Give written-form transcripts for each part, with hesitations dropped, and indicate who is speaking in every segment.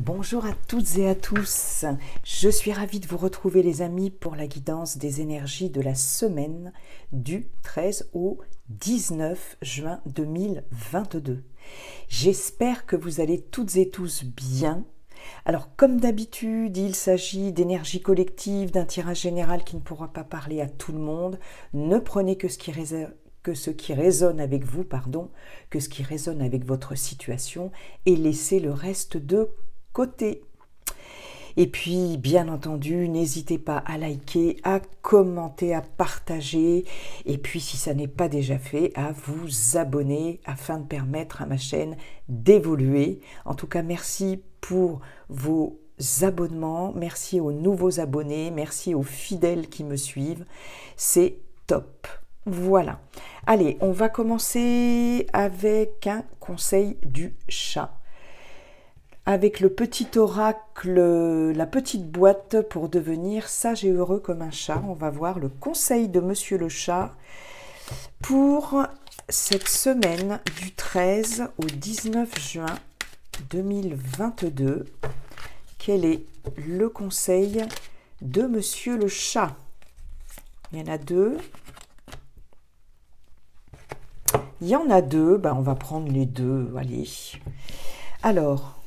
Speaker 1: Bonjour à toutes et à tous, je suis ravie de vous retrouver les amis pour la guidance des énergies de la semaine du 13 au 19 juin 2022. J'espère que vous allez toutes et tous bien. Alors comme d'habitude, il s'agit d'énergie collective, d'un tirage général qui ne pourra pas parler à tout le monde. Ne prenez que ce qui résonne avec vous, que ce qui résonne avec votre situation et laissez le reste de côté. Et puis, bien entendu, n'hésitez pas à liker, à commenter, à partager. Et puis, si ça n'est pas déjà fait, à vous abonner afin de permettre à ma chaîne d'évoluer. En tout cas, merci pour vos abonnements. Merci aux nouveaux abonnés. Merci aux fidèles qui me suivent. C'est top. Voilà. Allez, on va commencer avec un conseil du chat. Avec le petit oracle, la petite boîte pour devenir sage et heureux comme un chat. On va voir le conseil de Monsieur le Chat pour cette semaine du 13 au 19 juin 2022. Quel est le conseil de Monsieur le Chat? Il y en a deux. Il y en a deux. Ben, on va prendre les deux. Allez. Alors...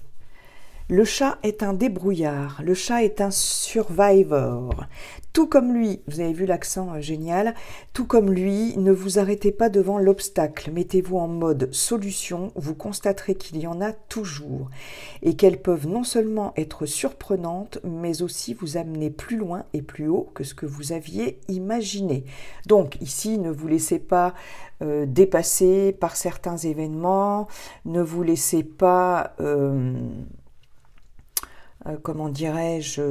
Speaker 1: le chat est un débrouillard, le chat est un survivor. Tout comme lui, vous avez vu l'accent génial, tout comme lui, ne vous arrêtez pas devant l'obstacle, mettez-vous en mode solution, vous constaterez qu'il y en a toujours et qu'elles peuvent non seulement être surprenantes, mais aussi vous amener plus loin et plus haut que ce que vous aviez imaginé. Donc ici, ne vous laissez pas dépasser par certains événements, ne vous laissez pas... comment dirais-je,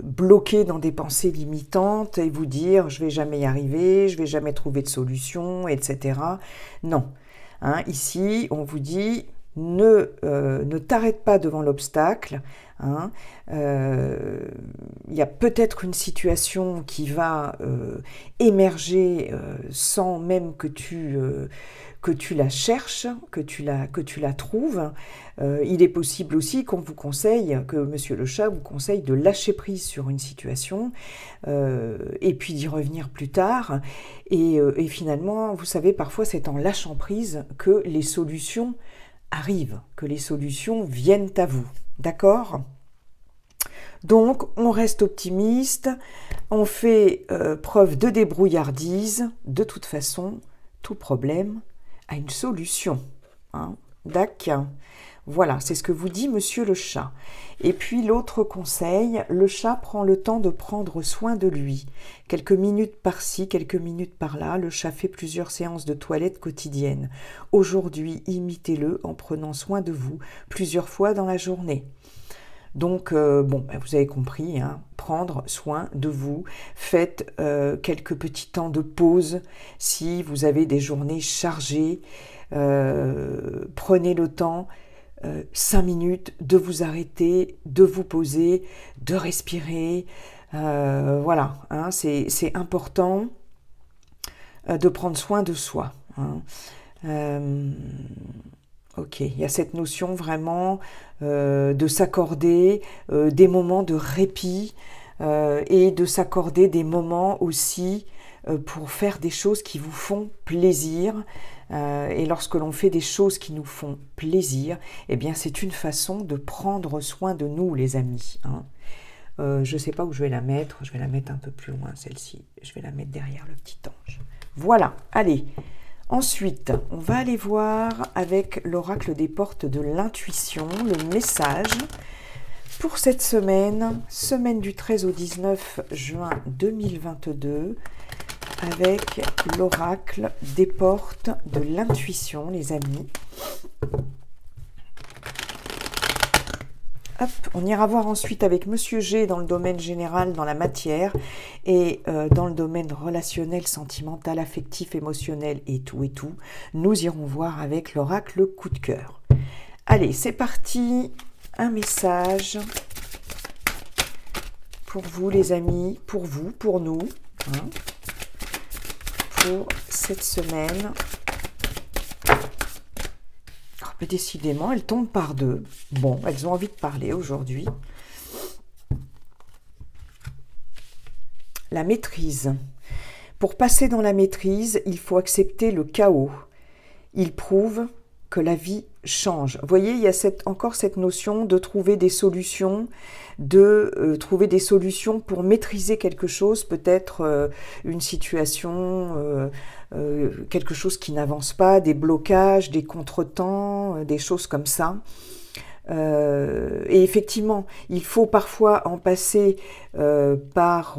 Speaker 1: bloqué dans des pensées limitantes et vous dire je vais jamais y arriver, je vais jamais trouver de solution, etc. Non. Hein, ici, on vous dit ne t'arrête pas devant l'obstacle. Hein, y a peut-être une situation qui va émerger sans même que tu la cherches, que tu la trouves. Il est possible aussi qu'on vous conseille, que Monsieur le Chat vous conseille de lâcher prise sur une situation et puis d'y revenir plus tard. Et finalement, vous savez, parfois c'est en lâchant prise que les solutions arrivent, que les solutions viennent à vous. D'accord ? Donc, on reste optimiste, on fait preuve de débrouillardise. De toute façon, tout problème a une solution. Hein, d'accord. Voilà, c'est ce que vous dit Monsieur le Chat. Et puis l'autre conseil, le chat prend le temps de prendre soin de lui. Quelques minutes par-ci, quelques minutes par-là, le chat fait plusieurs séances de toilette quotidiennes. Aujourd'hui, imitez-le en prenant soin de vous plusieurs fois dans la journée. Donc, vous avez compris, hein, prendre soin de vous. Faites quelques petits temps de pause si vous avez des journées chargées. Prenez le temps, 5 minutes, de vous arrêter, de vous poser, de respirer. Voilà, hein, c'est important de prendre soin de soi. Hein. Ok, il y a cette notion vraiment de s'accorder des moments de répit et de s'accorder des moments aussi pour faire des choses qui vous font plaisir. Et lorsque l'on fait des choses qui nous font plaisir, eh bien c'est une façon de prendre soin de nous, les amis. Hein. Je ne sais pas où je vais la mettre un peu plus loin, celle-ci. Je vais la mettre derrière le petit ange. Voilà, allez. Ensuite, on va aller voir avec l'oracle des portes de l'intuition, le message pour cette semaine du 13 au 19 juin 2022, avec l'oracle des portes de l'intuition, les amis. Hop, on ira voir ensuite avec Monsieur G dans le domaine général, dans la matière, et dans le domaine relationnel, sentimental, affectif, émotionnel et tout. Nous irons voir avec l'oracle coup de cœur. Allez, c'est parti. Un message pour vous, les amis, pour vous, pour nous, hein, pour cette semaine. Décidément, elles tombent par deux. Bon, elles ont envie de parler aujourd'hui. La maîtrise. Pour passer dans la maîtrise, il faut accepter le chaos. Il prouve que la vie change. Vous voyez, il y a encore cette notion de trouver des solutions, trouver des solutions pour maîtriser quelque chose, peut-être une situation, quelque chose qui n'avance pas, des blocages, des contretemps, des choses comme ça. Et effectivement, il faut parfois en passer par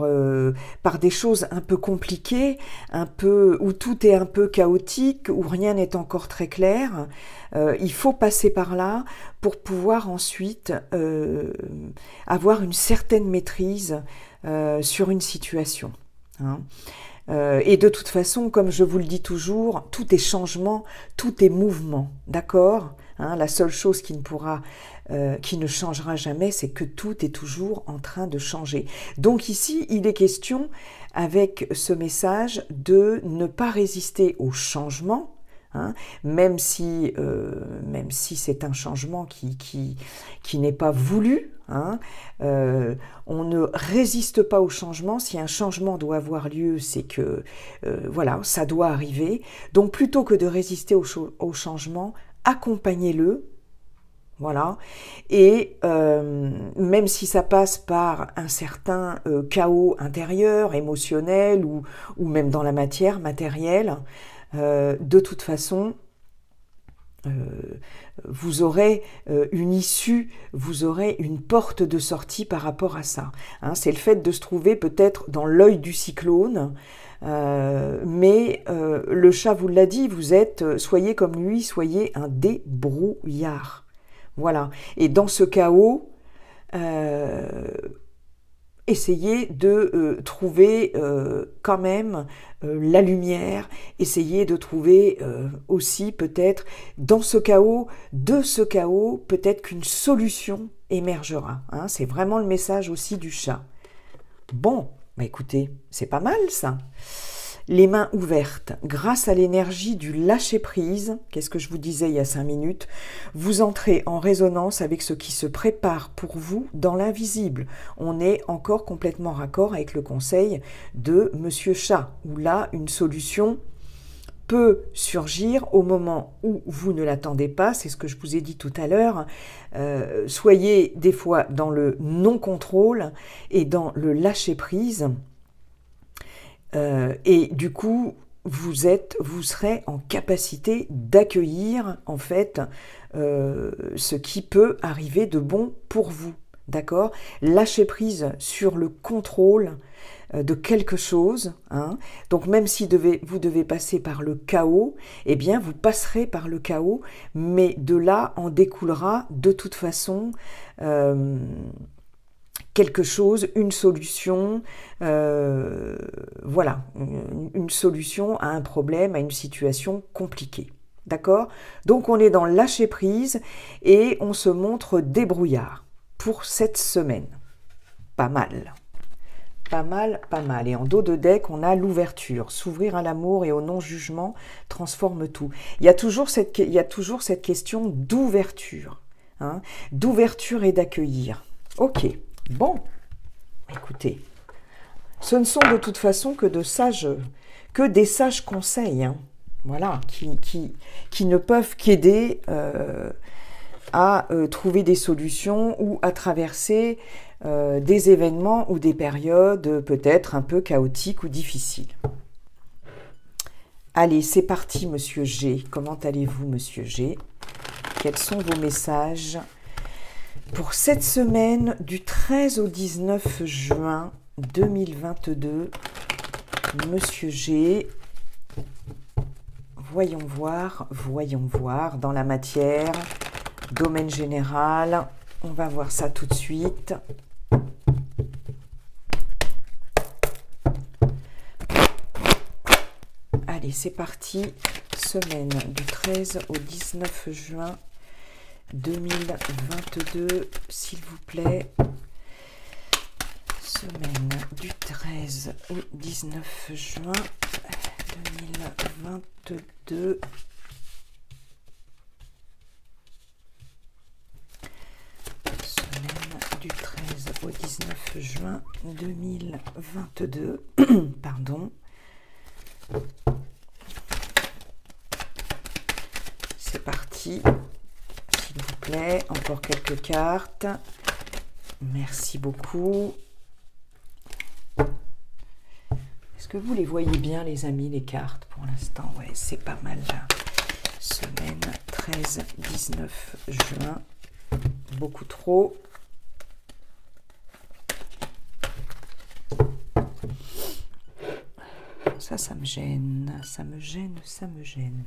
Speaker 1: des choses un peu compliquées, où tout est un peu chaotique, où rien n'est encore très clair. Il faut passer par là pour pouvoir ensuite avoir une certaine maîtrise sur une situation. Hein. Et de toute façon, comme je vous le dis toujours, tout est changement, tout est mouvement, d'accord ? Hein, la seule chose qui ne changera jamais, c'est que tout est toujours en train de changer. Donc ici, il est question, avec ce message, de ne pas résister au changement, hein, même si c'est un changement qui n'est pas voulu. Hein, on ne résiste pas au changement. Si un changement doit avoir lieu, c'est que voilà, ça doit arriver. Donc plutôt que de résister au changement, accompagnez-le, voilà, et même si ça passe par un certain chaos intérieur, émotionnel, ou même dans la matière matérielle, de toute façon, vous aurez une issue, vous aurez une porte de sortie par rapport à ça. Hein, c'est le fait de se trouver peut-être dans l'œil du cyclone, mais le chat vous l'a dit, soyez comme lui, soyez un débrouillard. Voilà. Et dans ce chaos, essayez de trouver quand même la lumière, essayez de trouver aussi peut-être dans ce chaos, peut-être qu'une solution émergera. Hein. C'est vraiment le message aussi du chat. Bon, bah écoutez, c'est pas mal ça. Les mains ouvertes, grâce à l'énergie du lâcher-prise, qu'est-ce que je vous disais il y a 5 minutes, vous entrez en résonance avec ce qui se prépare pour vous dans l'invisible. On est encore complètement raccord avec le conseil de Monsieur Chat, où là, une solution peut surgir au moment où vous ne l'attendez pas, c'est ce que je vous ai dit tout à l'heure. Soyez des fois dans le non-contrôle et dans le lâcher-prise. Et du coup, vous serez en capacité d'accueillir en fait ce qui peut arriver de bon pour vous, d'accord ? Lâchez prise sur le contrôle de quelque chose, hein. Donc même si vous devez passer par le chaos, eh bien vous passerez par le chaos, mais de là en découlera de toute façon quelque chose, une solution, voilà, une solution à un problème, à une situation compliquée. D'accord ? Donc on est dans le lâcher prise et on se montre débrouillard pour cette semaine. Pas mal. Pas mal, pas mal. Et en dos de deck, on a l'ouverture. S'ouvrir à l'amour et au non-jugement transforme tout. Il y a toujours cette question d'ouverture. Hein, d'ouverture et d'accueillir. Ok. Bon, écoutez, ce ne sont de toute façon que des sages conseils, hein, voilà, qui ne peuvent qu'aider à trouver des solutions ou à traverser des événements ou des périodes peut-être un peu chaotiques ou difficiles. Allez, c'est parti, Monsieur G. Comment allez-vous, Monsieur G? Quels sont vos messages pour cette semaine du 13 au 19 juin 2022, Monsieur G, voyons voir, dans la matière, domaine général, on va voir ça tout de suite. Allez, c'est parti, semaine du 13 au 19 juin 2022, s'il vous plaît. Semaine du 13 au 19 juin 2022. du 13 au 19 juin 2022. Pardon. C'est parti. S'il vous plaît, encore quelques cartes. Merci beaucoup. Est-ce que vous les voyez bien, les amis, les cartes pour l'instant? Ouais, c'est pas mal là. Semaine 13-19 juin. Beaucoup trop. Ça me gêne. Ça me gêne, ça me gêne.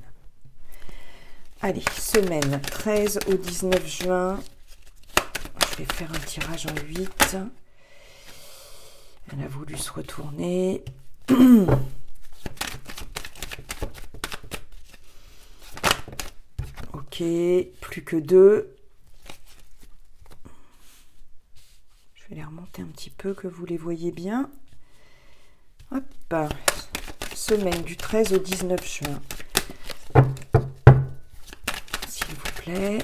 Speaker 1: Allez, semaine 13 au 19 juin. Je vais faire un tirage en 8. Elle a voulu se retourner. Ok, plus que 2. Je vais les remonter un petit peu, que vous les voyez bien. Hop, semaine du 13 au 19 juin. S'il vous plaît.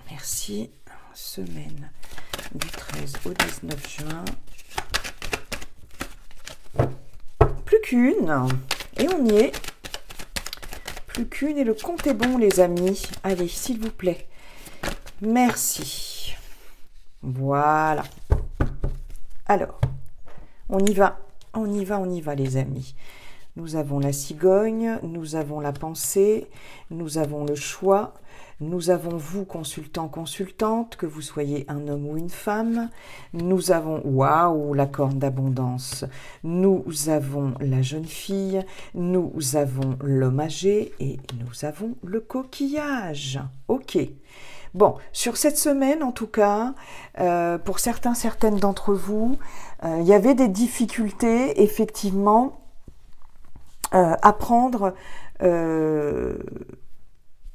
Speaker 1: Merci. Semaine du 13 au 19 juin. Plus qu'une. Et on y est. Plus qu'une et le compte est bon, les amis. Allez, s'il vous plaît. Merci. Voilà. Alors, on y va. On y va, on y va, les amis. Nous avons la cigogne, nous avons la pensée, nous avons le choix, nous avons vous, consultant, consultante, que vous soyez un homme ou une femme, nous avons, waouh, la corne d'abondance, nous avons la jeune fille, nous avons l'homme âgé et nous avons le coquillage. Ok. Bon, sur cette semaine, en tout cas, pour certaines d'entre vous, il y avait des difficultés, effectivement, à prendre. Il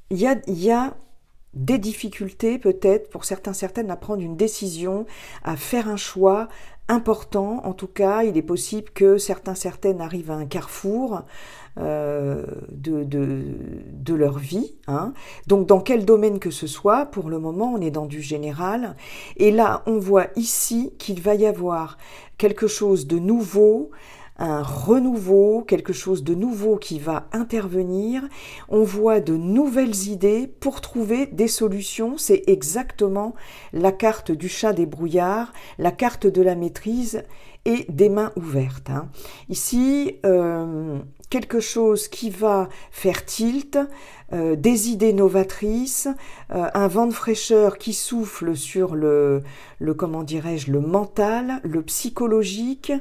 Speaker 1: y a des difficultés, peut-être, pour certaines, à prendre une décision, à faire un choix important. En tout cas, il est possible que certaines arrivent à un carrefour de leur vie. Hein. Donc, dans quel domaine que ce soit, pour le moment, on est dans du général. Et là, on voit ici qu'il va y avoir quelque chose de nouveau, un renouveau, quelque chose de nouveau qui va intervenir. On voit de nouvelles idées pour trouver des solutions. C'est exactement la carte du chat des brouillards, la carte de la maîtrise et des mains ouvertes. Hein. Ici, quelque chose qui va faire tilt, des idées novatrices, un vent de fraîcheur qui souffle sur le comment dirais-je, le mental, le psychologique,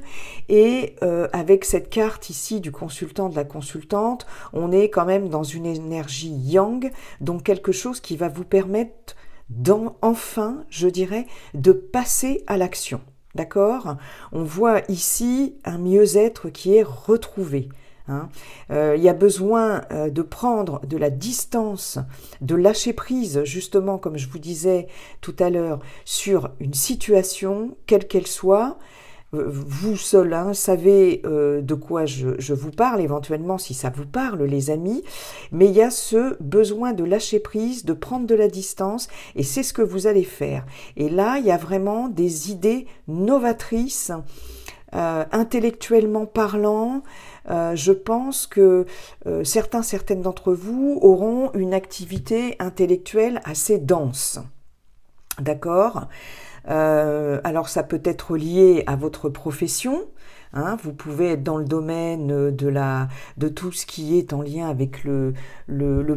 Speaker 1: et avec cette carte ici du consultant, de la consultante, on est quand même dans une énergie yang, donc quelque chose qui va vous permettre enfin, je dirais, de passer à l'action. D'accord? On voit ici un mieux-être qui est retrouvé. Hein. Il y a besoin de prendre de la distance, de lâcher prise, justement, comme je vous disais tout à l'heure, sur une situation, quelle qu'elle soit. Vous seul savez de quoi je vous parle, éventuellement, si ça vous parle, les amis. Mais il y a ce besoin de lâcher prise, de prendre de la distance, et c'est ce que vous allez faire. Et là, il y a vraiment des idées novatrices, intellectuellement parlant. Je pense que certaines d'entre vous auront une activité intellectuelle assez dense. D'accord ? Alors ça peut être lié à votre profession. Hein, vous pouvez être dans le domaine de tout ce qui est en lien avec le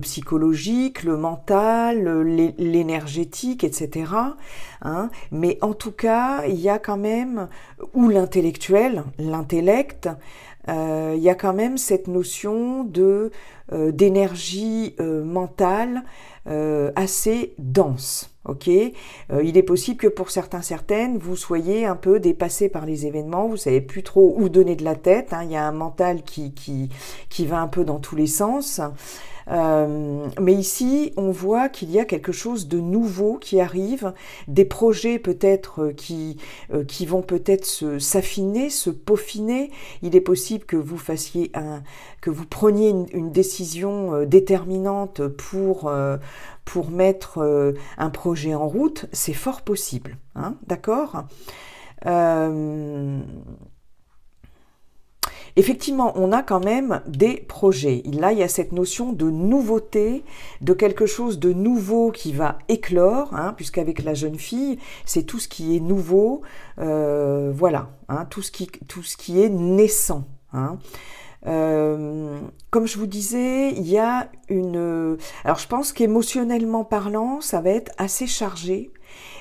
Speaker 1: psychologique, le mental, l'énergétique, etc. Hein, mais en tout cas, il y a quand même, ou l'intellectuel, l'intellect, il y a quand même cette notion d'énergie mentale assez dense. Ok, il est possible que pour certaines, vous soyez un peu dépassé par les événements, vous savez plus trop où donner de la tête. Hein, il y a un mental qui va un peu dans tous les sens. Mais ici, on voit qu'il y a quelque chose de nouveau qui arrive, des projets peut-être qui vont peut-être s'affiner, se peaufiner. Il est possible que vous que vous preniez une décision déterminante pour mettre un projet en route. C'est fort possible, hein, d'accord ? Effectivement, on a quand même des projets. Là, il y a cette notion de nouveauté, de quelque chose de nouveau qui va éclore, hein, puisqu'avec la jeune fille, c'est tout ce qui est nouveau, voilà, hein, tout ce qui est naissant. Hein. Comme je vous disais, il y a alors je pense qu'émotionnellement parlant, ça va être assez chargé,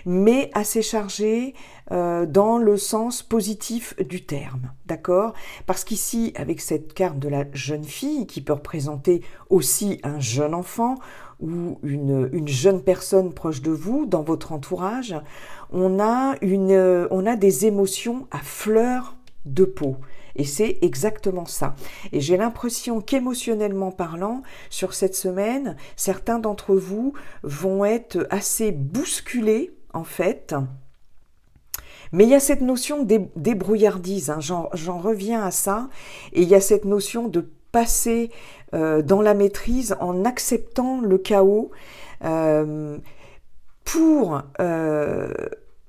Speaker 1: mais assez chargé dans le sens positif du terme, d'accord? Parce qu'ici, avec cette carte de la jeune fille, qui peut représenter aussi un jeune enfant ou une jeune personne proche de vous, dans votre entourage, on a des émotions à fleur de peau. Et c'est exactement ça. Et j'ai l'impression qu'émotionnellement parlant, sur cette semaine, certains d'entre vous vont être assez bousculés, en fait. Mais il y a cette notion de débrouillardise, hein, j'en reviens à ça, et il y a cette notion de passer dans la maîtrise en acceptant le chaos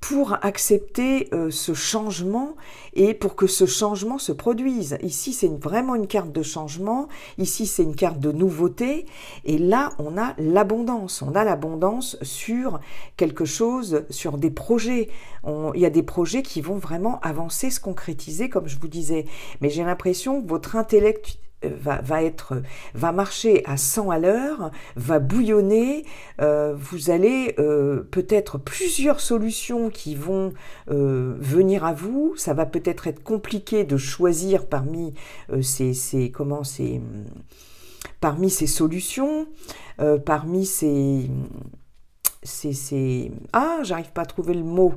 Speaker 1: pour accepter ce changement et pour que ce changement se produise. Ici, c'est vraiment une carte de changement, ici, c'est une carte de nouveauté, et là, on a l'abondance. On a l'abondance sur quelque chose, sur des projets. Il y a des projets qui vont vraiment avancer, se concrétiser, comme je vous disais. Mais j'ai l'impression que votre intellect va marcher à 100 à l'heure, va bouillonner, vous allez peut-être plusieurs solutions qui vont venir à vous, ça va peut-être être compliqué de choisir parmi ces solutions, parmi j'arrive pas à trouver le mot,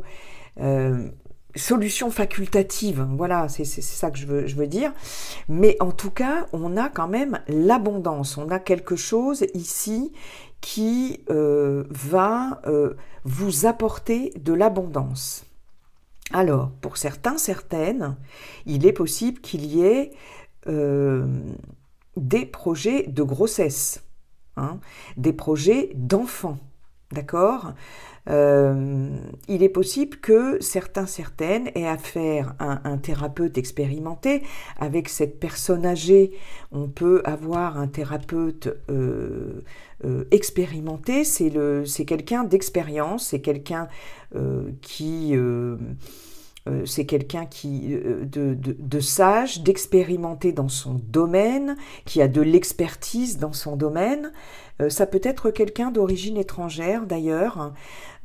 Speaker 1: solution facultative, voilà, c'est ça que je veux dire. Mais en tout cas, on a quand même l'abondance. On a quelque chose ici qui va vous apporter de l'abondance. Alors, pour certains, certaines, il est possible qu'il y ait des projets de grossesse, hein, des projets d'enfants, d'accord ? Il est possible que certaines aient affaire à un thérapeute expérimenté. Avec cette personne âgée, on peut avoir un thérapeute expérimenté. C'est quelqu'un d'expérience, c'est quelqu'un de sage, d'expérimenté dans son domaine, qui a de l'expertise dans son domaine. Ça peut être quelqu'un d'origine étrangère d'ailleurs.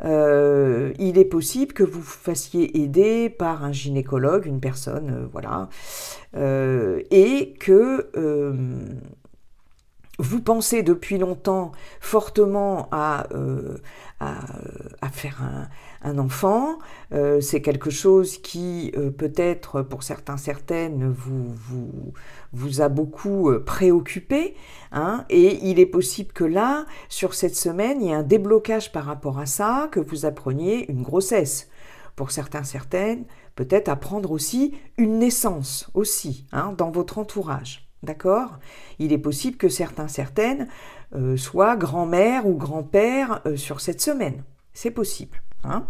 Speaker 1: Il est possible que vous fassiez aider par un gynécologue, une personne, voilà, et que vous pensez depuis longtemps fortement à faire un enfant. C'est quelque chose qui peut-être pour certaines vous a beaucoup préoccupé, hein, et il est possible que là, sur cette semaine, il y ait un déblocage par rapport à ça, que vous appreniez une grossesse. Pour certaines, peut-être apprendre aussi une naissance aussi, hein, dans votre entourage. D'accord ? Il est possible que certaines soient grand-mère ou grand-père sur cette semaine. C'est possible. Hein ?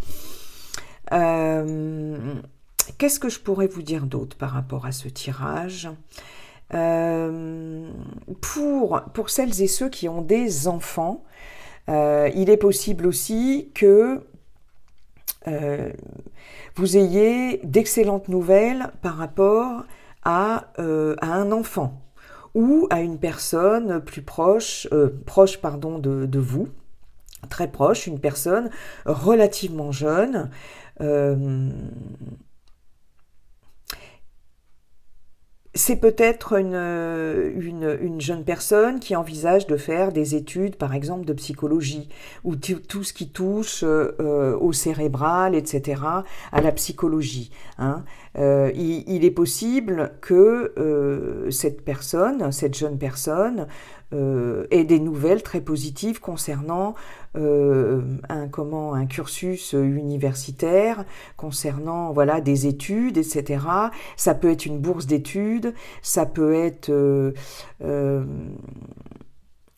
Speaker 1: Qu'est-ce que je pourrais vous dire d'autre par rapport à ce tirage ? Pour celles et ceux qui ont des enfants, il est possible aussi que vous ayez d'excellentes nouvelles par rapport à un enfant ou à une personne plus proche de vous, très proche, une personne relativement jeune. C'est peut-être une jeune personne qui envisage de faire des études, par exemple, de psychologie, ou tout ce qui touche au cérébral, etc., à la psychologie. Hein. Il est possible que cette jeune personne, et des nouvelles très positives concernant un cursus universitaire, concernant voilà, des études, etc. Ça peut être une bourse d'études, ça peut être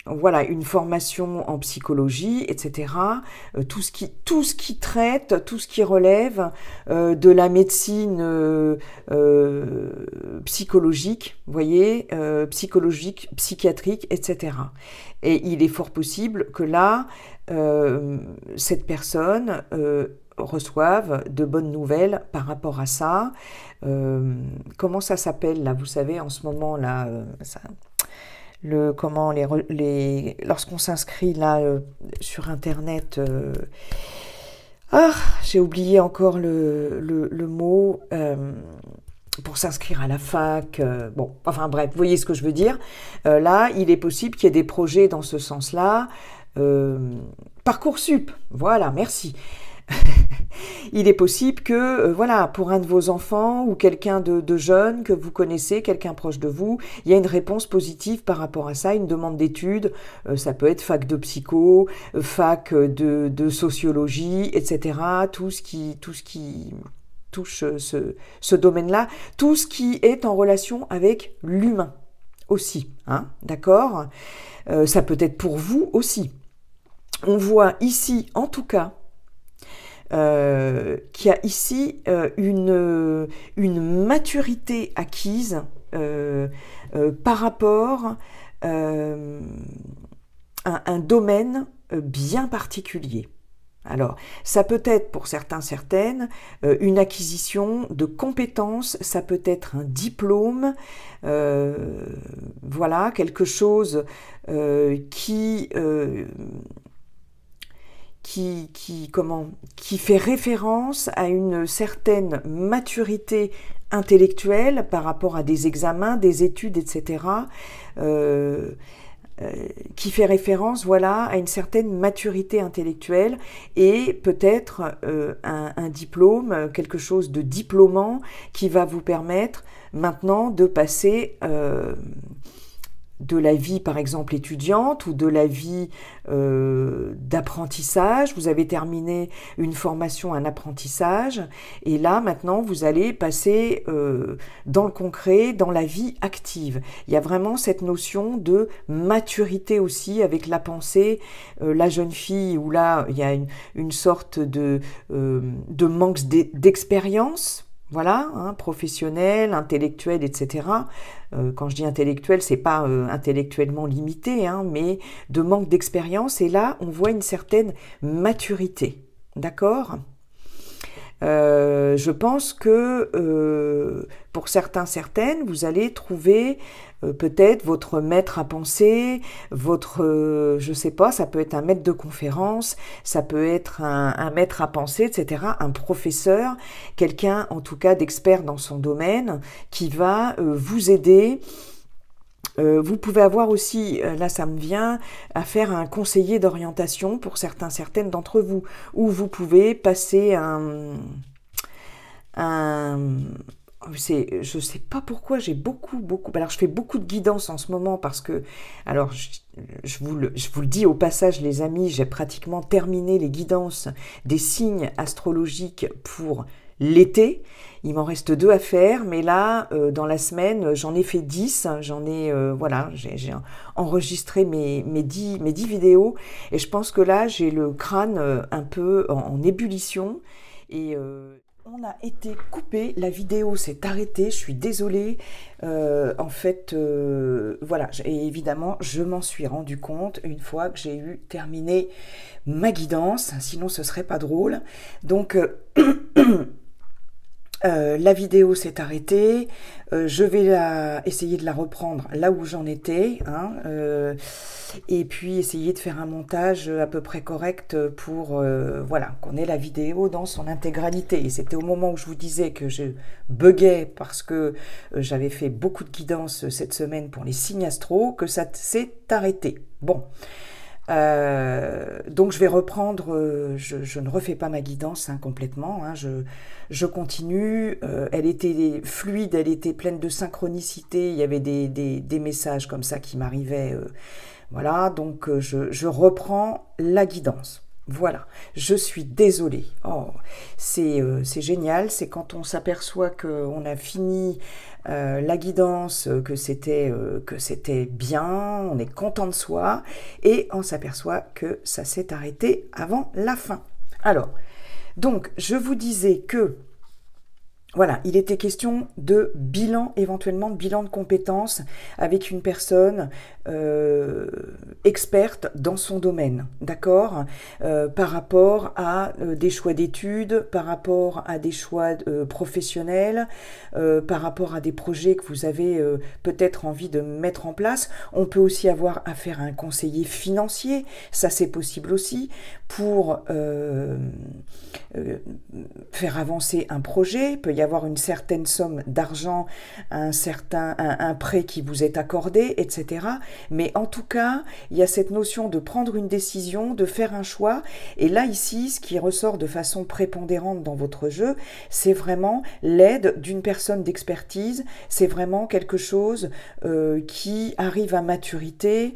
Speaker 1: voilà, une formation en psychologie, etc. Tout ce qui traite, tout ce qui relève de la médecine psychologique, vous voyez, psychologique, psychiatrique, etc. Et il est fort possible que là, cette personne reçoivent de bonnes nouvelles par rapport à ça. Comment ça s'appelle là, vous savez, en ce moment là, lorsqu'on s'inscrit là sur internet, j'ai oublié encore le mot, pour s'inscrire à la fac, bon, enfin bref, vous voyez ce que je veux dire. Là, il est possible qu'il y ait des projets dans ce sens-là. Parcoursup, voilà, merci. Il est possible que, voilà, pour un de vos enfants ou quelqu'un de jeune que vous connaissez, quelqu'un proche de vous, il y a une réponse positive par rapport à ça, une demande d'études, ça peut être fac de psycho, fac de sociologie, etc. Tout ce qui touche ce domaine-là, tout ce qui est en relation avec l'humain aussi, hein, d'accord ? Ça peut être pour vous aussi. On voit ici, en tout cas, qu'il y a ici une maturité acquise par rapport à un domaine bien particulier. Alors, ça peut être pour certains, certaines, une acquisition de compétences, ça peut être un diplôme, voilà, quelque chose qui fait référence à une certaine maturité intellectuelle par rapport à des examens, des études, etc., qui fait référence, voilà, à une certaine maturité intellectuelle et peut-être un diplôme, quelque chose de diplômant qui va vous permettre maintenant de passer de la vie, par exemple, étudiante ou de la vie d'apprentissage. Vous avez terminé une formation, un apprentissage, et là, maintenant, vous allez passer dans le concret, dans la vie active. Il y a vraiment cette notion de maturité aussi avec la pensée. La jeune fille, où là, il y a une sorte de manque d'expérience, voilà, hein, professionnel, intellectuel, etc. Quand je dis intellectuel, c'est pas intellectuellement limité, hein, mais de manque d'expérience. Et là, on voit une certaine maturité, d'accord ? Je pense que pour certains, certaines, vous allez trouver peut-être votre maître à penser, votre, je sais pas, ça peut être un maître de conférence, ça peut être un maître à penser, etc., un professeur, quelqu'un en tout cas d'expert dans son domaine qui va vous aider. Vous pouvez avoir aussi, là ça me vient, à faire un conseiller d'orientation pour certains, certaines d'entre vous, où vous pouvez passer je sais pas pourquoi j'ai beaucoup, alors je fais beaucoup de guidance en ce moment parce que, alors je vous le dis au passage les amis, j'ai pratiquement terminé les guidances des signes astrologiques pour l'été. Il m'en reste 2 à faire, mais là, dans la semaine, j'en ai fait 10. Voilà, j'ai enregistré mes 10 vidéos. Et je pense que là, j'ai le crâne un peu en ébullition. Et on a été coupé, la vidéo s'est arrêtée, je suis désolée. En fait, voilà, et évidemment, je m'en suis rendu compte une fois que j'ai eu terminé ma guidance. Sinon, ce serait pas drôle. Donc... la vidéo s'est arrêtée, je vais essayer de la reprendre là où j'en étais, hein, et puis essayer de faire un montage à peu près correct pour voilà, qu'on ait la vidéo dans son intégralité. Et c'était au moment où je vous disais que je buguais parce que j'avais fait beaucoup de guidance cette semaine pour les signes astro que ça s'est arrêté. Bon. Donc je vais reprendre, je ne refais pas ma guidance hein, complètement, hein, je continue, elle était fluide, elle était pleine de synchronicité, il y avait des messages comme ça qui m'arrivaient, voilà, donc je reprends la guidance. Voilà, je suis désolée. Oh, c'est génial, c'est quand on s'aperçoit qu'on a fini la guidance, que c'était bien, on est content de soi, et on s'aperçoit que ça s'est arrêté avant la fin. Alors, donc, je vous disais que voilà, il était question de bilan, éventuellement de bilan de compétences avec une personne experte dans son domaine, d'accord, par rapport à des choix d'études, par rapport à des choix professionnels, par rapport à des projets que vous avez peut-être envie de mettre en place. On peut aussi avoir affaire à un conseiller financier, ça c'est possible aussi, pour faire avancer un projet. Il peut y avoir une certaine somme d'argent, un prêt qui vous est accordé, etc. Mais en tout cas, il y a cette notion de prendre une décision, de faire un choix. Et là, ici, ce qui ressort de façon prépondérante dans votre jeu, c'est vraiment l'aide d'une personne d'expertise. C'est vraiment quelque chose qui arrive à maturité,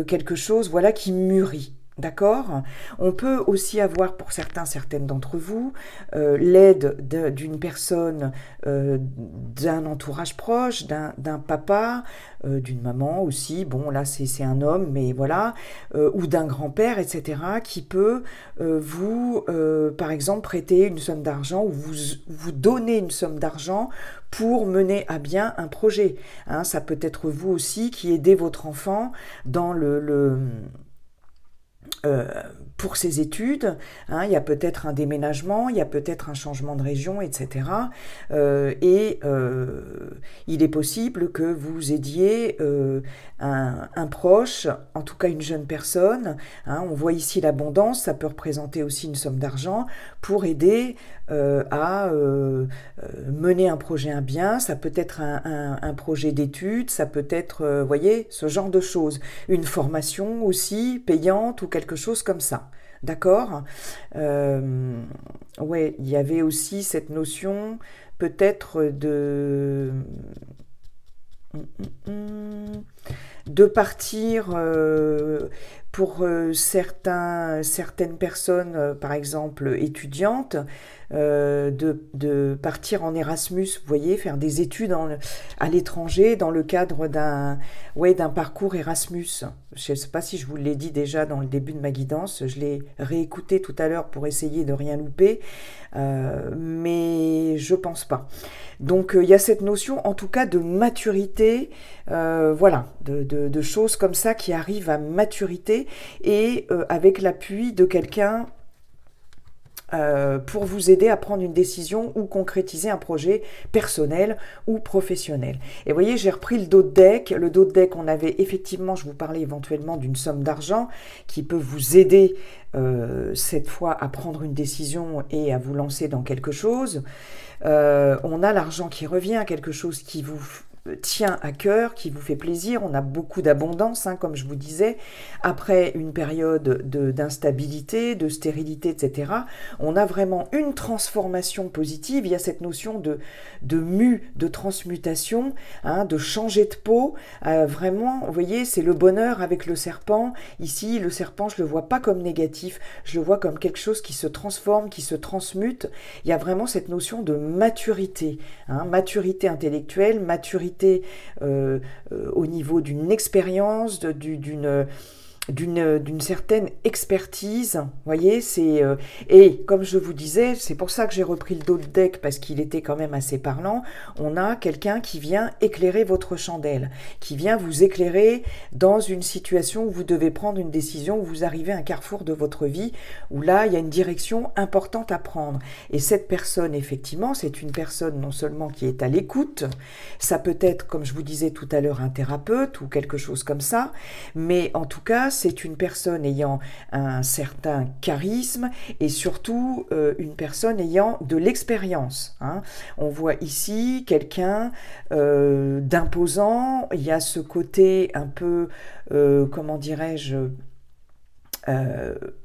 Speaker 1: quelque chose voilà, qui mûrit. D'accord? On peut aussi avoir, pour certaines d'entre vous, l'aide d'une personne, d'un entourage proche, d'un papa, d'une maman aussi, bon là c'est un homme, mais voilà, ou d'un grand-père, etc., qui peut vous, par exemple, prêter une somme d'argent ou vous donner une somme d'argent pour mener à bien un projet. Hein, ça peut être vous aussi qui aidez votre enfant dans pour ses études, hein, il y a peut-être un déménagement, il y a peut-être un changement de région, etc. Il est possible que vous aidiez un proche, en tout cas une jeune personne. Hein, on voit ici l'abondance, ça peut représenter aussi une somme d'argent pour aider à mener un projet à bien. Ça peut être un projet d'études, ça peut être, voyez, ce genre de choses. Une formation aussi payante ou quelque chose comme ça. D'accord? Ouais, il y avait aussi cette notion peut-être de partir pour certaines personnes, par exemple étudiantes, de partir en Erasmus, vous voyez, faire des études à l'étranger dans le cadre d'un parcours Erasmus. Je ne sais pas si je vous l'ai dit déjà dans le début de ma guidance, je l'ai réécouté tout à l'heure pour essayer de rien louper, mais je pense pas. Donc il y a cette notion en tout cas de maturité, voilà, de choses comme ça qui arrivent à maturité et avec l'appui de quelqu'un pour vous aider à prendre une décision ou concrétiser un projet personnel ou professionnel. Et vous voyez, j'ai repris le dos de deck. Le dos de deck, on avait effectivement, je vous parlais éventuellement d'une somme d'argent qui peut vous aider cette fois à prendre une décision et à vous lancer dans quelque chose. On a l'argent qui revient, quelque chose qui vous tient à cœur, qui vous fait plaisir. On a beaucoup d'abondance, hein, comme je vous disais. Après une période d'instabilité, de stérilité, etc., on a vraiment une transformation positive. Il y a cette notion de de transmutation, hein, de changer de peau. Vraiment, vous voyez, c'est le bonheur avec le serpent. Ici, le serpent, je ne le vois pas comme négatif. Je le vois comme quelque chose qui se transforme, qui se transmute. Il y a vraiment cette notion de maturité, hein, maturité intellectuelle, maturité au niveau d'une expérience, d'une certaine expertise, voyez, et comme je vous disais, c'est pour ça que j'ai repris le dos de deck parce qu'il était quand même assez parlant. On a quelqu'un qui vient éclairer votre chandelle, qui vient vous éclairer dans une situation où vous devez prendre une décision, où vous arrivez à un carrefour de votre vie, où là il y a une direction importante à prendre. Et cette personne, effectivement, c'est une personne non seulement qui est à l'écoute, ça peut être, comme je vous disais tout à l'heure, un thérapeute ou quelque chose comme ça, mais en tout cas, c'est une personne ayant un certain charisme et surtout une personne ayant de l'expérience. Hein. On voit ici quelqu'un d'imposant, il y a ce côté un peu, comment dirais-je,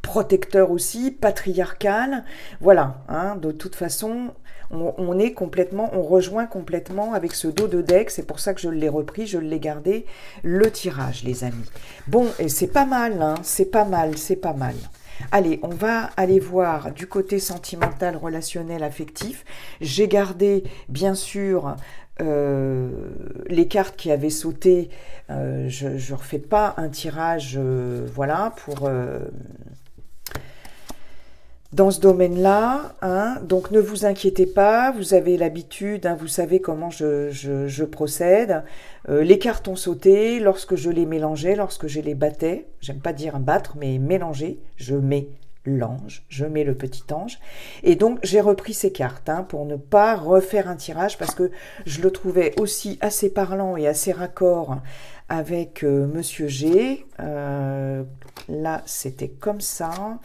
Speaker 1: protecteur aussi, patriarcal. Voilà, hein, de toute façon, on est complètement, on rejoint complètement avec ce dos de deck. C'est pour ça que je l'ai repris, je l'ai gardé, le tirage, les amis. Bon, et c'est pas mal, hein, c'est pas mal, c'est pas mal. Allez, on va aller voir du côté sentimental, relationnel, affectif. J'ai gardé, bien sûr, les cartes qui avaient sauté. Je ne refais pas un tirage, voilà, pour... dans ce domaine-là, hein, donc ne vous inquiétez pas, vous avez l'habitude, hein, vous savez comment je procède. Les cartes ont sauté lorsque je les mélangeais, lorsque je les battais. J'aime pas dire battre, mais mélanger. Je mets l'ange, je mets le petit ange. Et donc j'ai repris ces cartes hein, pour ne pas refaire un tirage parce que je le trouvais aussi assez parlant et assez raccord avec Monsieur G. Là, c'était comme ça.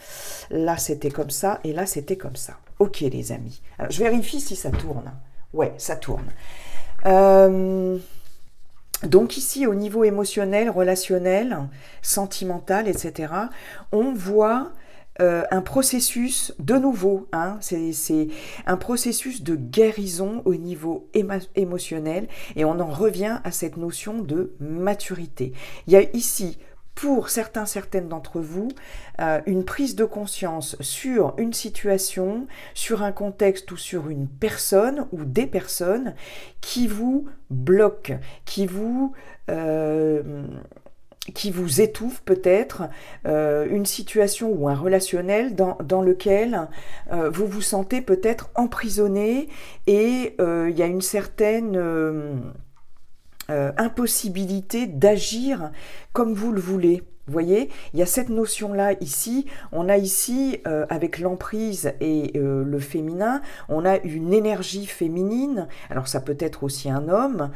Speaker 1: Là, c'était comme ça. Et là, c'était comme ça. Ok, les amis. Alors, je vérifie si ça tourne. Ouais, ça tourne. Donc ici, au niveau émotionnel, relationnel, sentimental, etc., on voit un processus, de nouveau, hein, c'est un processus de guérison au niveau émotionnel, et on en revient à cette notion de maturité. Il y a ici, pour certaines d'entre vous, une prise de conscience sur une situation, sur un contexte ou sur une personne ou des personnes qui vous bloquent, qui vous étouffe peut-être, une situation ou un relationnel dans lequel vous vous sentez peut-être emprisonné et il y a une certaine impossibilité d'agir comme vous le voulez. Vous voyez, il y a cette notion-là ici. On a ici, avec l'emprise et le féminin, on a une énergie féminine. Alors ça peut être aussi un homme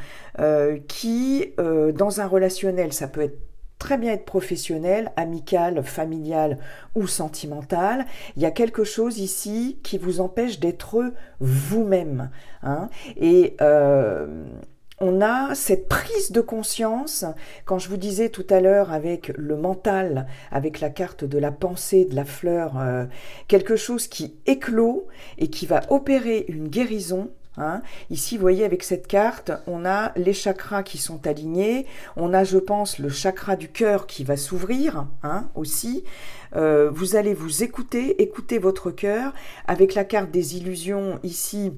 Speaker 1: qui, dans un relationnel, ça peut être très bien être professionnel, amical, familial ou sentimental. Il y a quelque chose ici qui vous empêche d'être vous-même. Hein, et on a cette prise de conscience, quand je vous disais tout à l'heure avec le mental, avec la carte de la pensée, de la fleur, quelque chose qui éclot et qui va opérer une guérison. Hein. Ici, vous voyez, avec cette carte, on a les chakras qui sont alignés, on a, je pense, le chakra du cœur qui va s'ouvrir hein, aussi. Vous allez vous écouter votre cœur. Avec la carte des illusions, ici,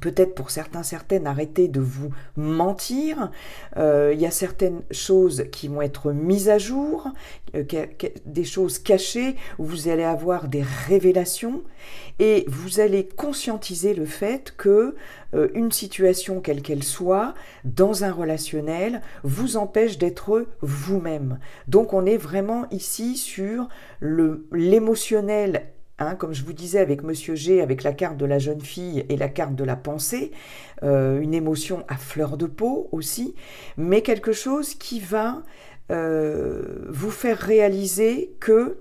Speaker 1: peut-être pour certaines, arrêtez de vous mentir. Il y a certaines choses qui vont être mises à jour, des choses cachées, où vous allez avoir des révélations et vous allez conscientiser le fait que une situation, quelle qu'elle soit, dans un relationnel, vous empêche d'être vous-même. Donc on est vraiment ici sur l'émotionnel. Hein, comme je vous disais avec Monsieur G, avec la carte de la jeune fille et la carte de la pensée, une émotion à fleur de peau aussi, mais quelque chose qui va vous faire réaliser que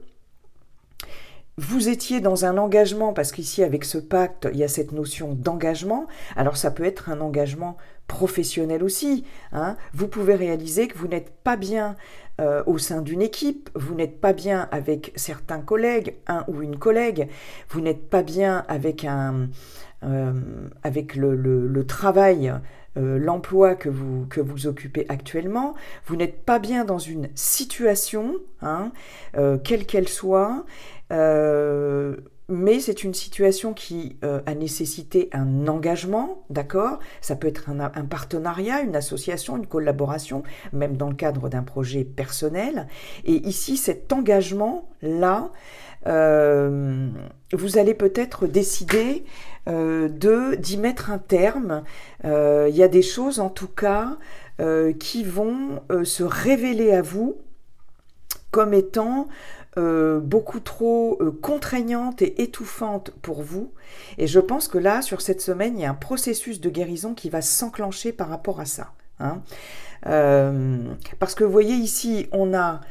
Speaker 1: vous étiez dans un engagement, parce qu'ici avec ce pacte, il y a cette notion d'engagement, alors ça peut être un engagement professionnel aussi. Hein. Vous pouvez réaliser que vous n'êtes pas bien au sein d'une équipe, vous n'êtes pas bien avec certains collègues, un ou une collègue, vous n'êtes pas bien avec, avec le travail, l'emploi que vous occupez actuellement, vous n'êtes pas bien dans une situation, hein, quelle qu'elle soit, mais c'est une situation qui a nécessité un engagement, d'accord? Ça peut être un partenariat, une association, une collaboration, même dans le cadre d'un projet personnel. Et ici, cet engagement-là, vous allez peut-être décider d'y mettre un terme. Il y a des choses, en tout cas, qui vont se révéler à vous comme étant beaucoup trop contraignante et étouffante pour vous. Et je pense que là, sur cette semaine, il y a un processus de guérison qui va s'enclencher par rapport à ça. Hein. Parce que vous voyez ici, on a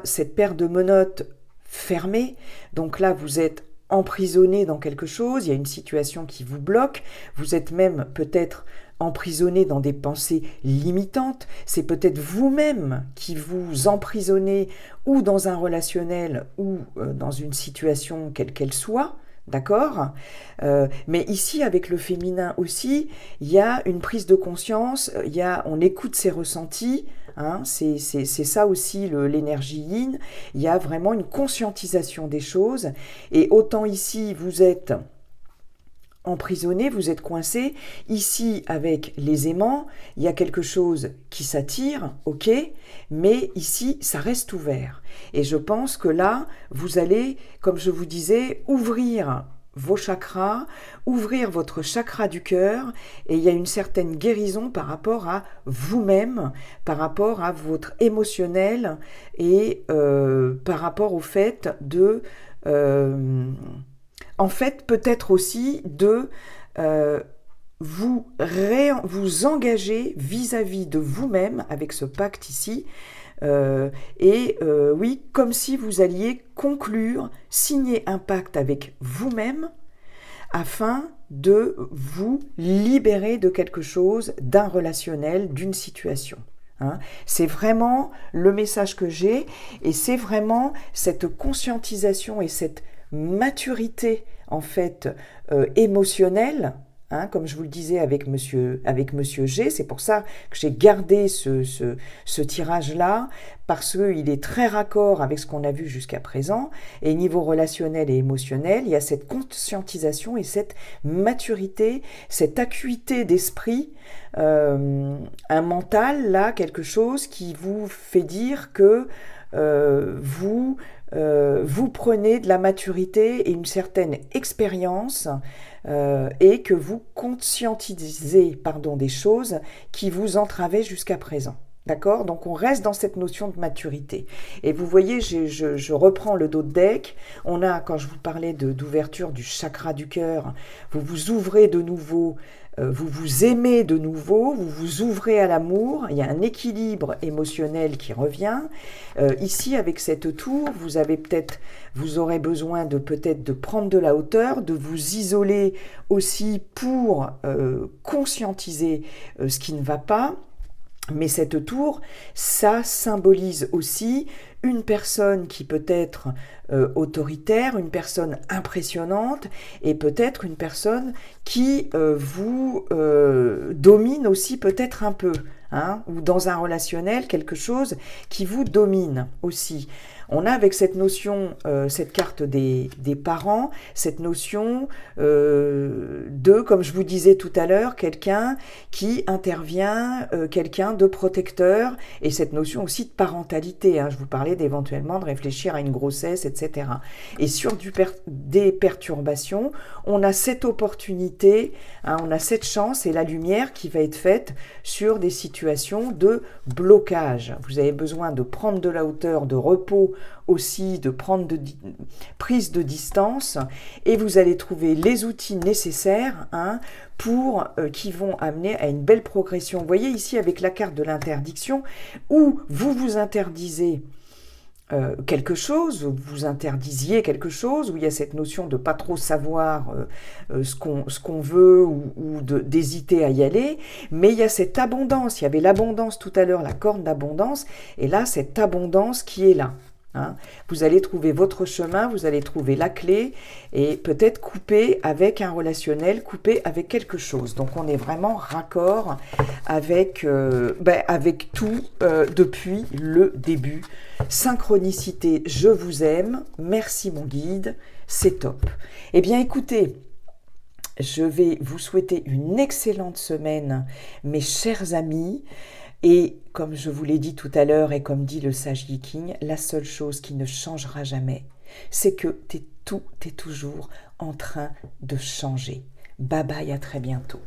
Speaker 1: cette paire de menottes fermée. Donc là, vous êtes emprisonné dans quelque chose. Il y a une situation qui vous bloque. Vous êtes même peut-être emprisonné dans des pensées limitantes, c'est peut-être vous-même qui vous emprisonnez ou dans un relationnel ou dans une situation quelle qu'elle soit, d'accord, mais ici avec le féminin aussi, il y a une prise de conscience, on écoute ses ressentis, hein, c'est ça aussi l'énergie yin, il y a vraiment une conscientisation des choses, et autant ici vous êtes emprisonné, vous êtes coincé, ici avec les aimants, il y a quelque chose qui s'attire, ok, mais ici ça reste ouvert. Et je pense que là, vous allez, comme je vous disais, ouvrir vos chakras, ouvrir votre chakra du cœur, et il y a une certaine guérison par rapport à vous-même, par rapport à votre émotionnel, et par rapport au fait de... en fait, peut-être aussi de vous engager vis-à-vis de vous-même avec ce pacte ici. Oui, comme si vous alliez conclure, signer un pacte avec vous-même afin de vous libérer de quelque chose, d'un relationnel, d'une situation. Hein. C'est vraiment le message que j'ai, et c'est vraiment cette conscientisation et cette maturité en fait émotionnelle, hein, comme je vous le disais avec Monsieur G, c'est pour ça que j'ai gardé ce tirage-là, parce qu'il est très raccord avec ce qu'on a vu jusqu'à présent, et niveau relationnel et émotionnel, il y a cette conscientisation et cette maturité, cette acuité d'esprit, un mental, là, quelque chose qui vous fait dire que vous prenez de la maturité et une certaine expérience et que vous conscientisez des choses qui vous entravaient jusqu'à présent. D'accord? Donc on reste dans cette notion de maturité. Et vous voyez, je reprends le dos de deck. On a, quand je vous parlais d'ouverture du chakra du cœur, vous vous ouvrez de nouveau, vous vous aimez de nouveau, vous vous ouvrez à l'amour, il y a un équilibre émotionnel qui revient. Ici, avec cette tour, vous aurez besoin de prendre de la hauteur, de vous isoler aussi pour conscientiser ce qui ne va pas. Mais cette tour, ça symbolise aussi une personne qui peut être autoritaire, une personne impressionnante, et peut-être une personne qui vous domine aussi peut-être un peu, hein, ou dans un relationnel, quelque chose qui vous domine aussi. On a avec cette notion, cette carte des parents, cette notion de, comme je vous disais tout à l'heure, quelqu'un qui intervient, quelqu'un de protecteur, et cette notion aussi de parentalité. Hein, je vous parlais d'éventuellement de réfléchir à une grossesse, etc. Et sur des perturbations, on a cette opportunité, hein, on a cette chance et la lumière qui va être faite sur des situations de blocage. Vous avez besoin de prendre de la hauteur, de repos, aussi de prendre prise de distance, et vous allez trouver les outils nécessaires, hein, qui vont amener à une belle progression. Vous voyez ici avec la carte de l'interdiction, où vous vous interdisez quelque chose, vous interdisiez quelque chose, où il y a cette notion de pas trop savoir ce qu'on veut, ou d'hésiter à y aller, mais il y a cette abondance. Il y avait l'abondance tout à l'heure, la corne d'abondance, et là cette abondance qui est là. Hein. Vous allez trouver votre chemin, vous allez trouver la clé, et peut-être couper avec un relationnel, couper avec quelque chose. Donc on est vraiment raccord avec tout depuis le début. Synchronicité, je vous aime, merci mon guide, c'est top. Eh bien écoutez, je vais vous souhaiter une excellente semaine, mes chers amis. Et comme je vous l'ai dit tout à l'heure, et comme dit le sage Yi King, la seule chose qui ne changera jamais, c'est que tout est toujours en train de changer. Bye bye, à très bientôt.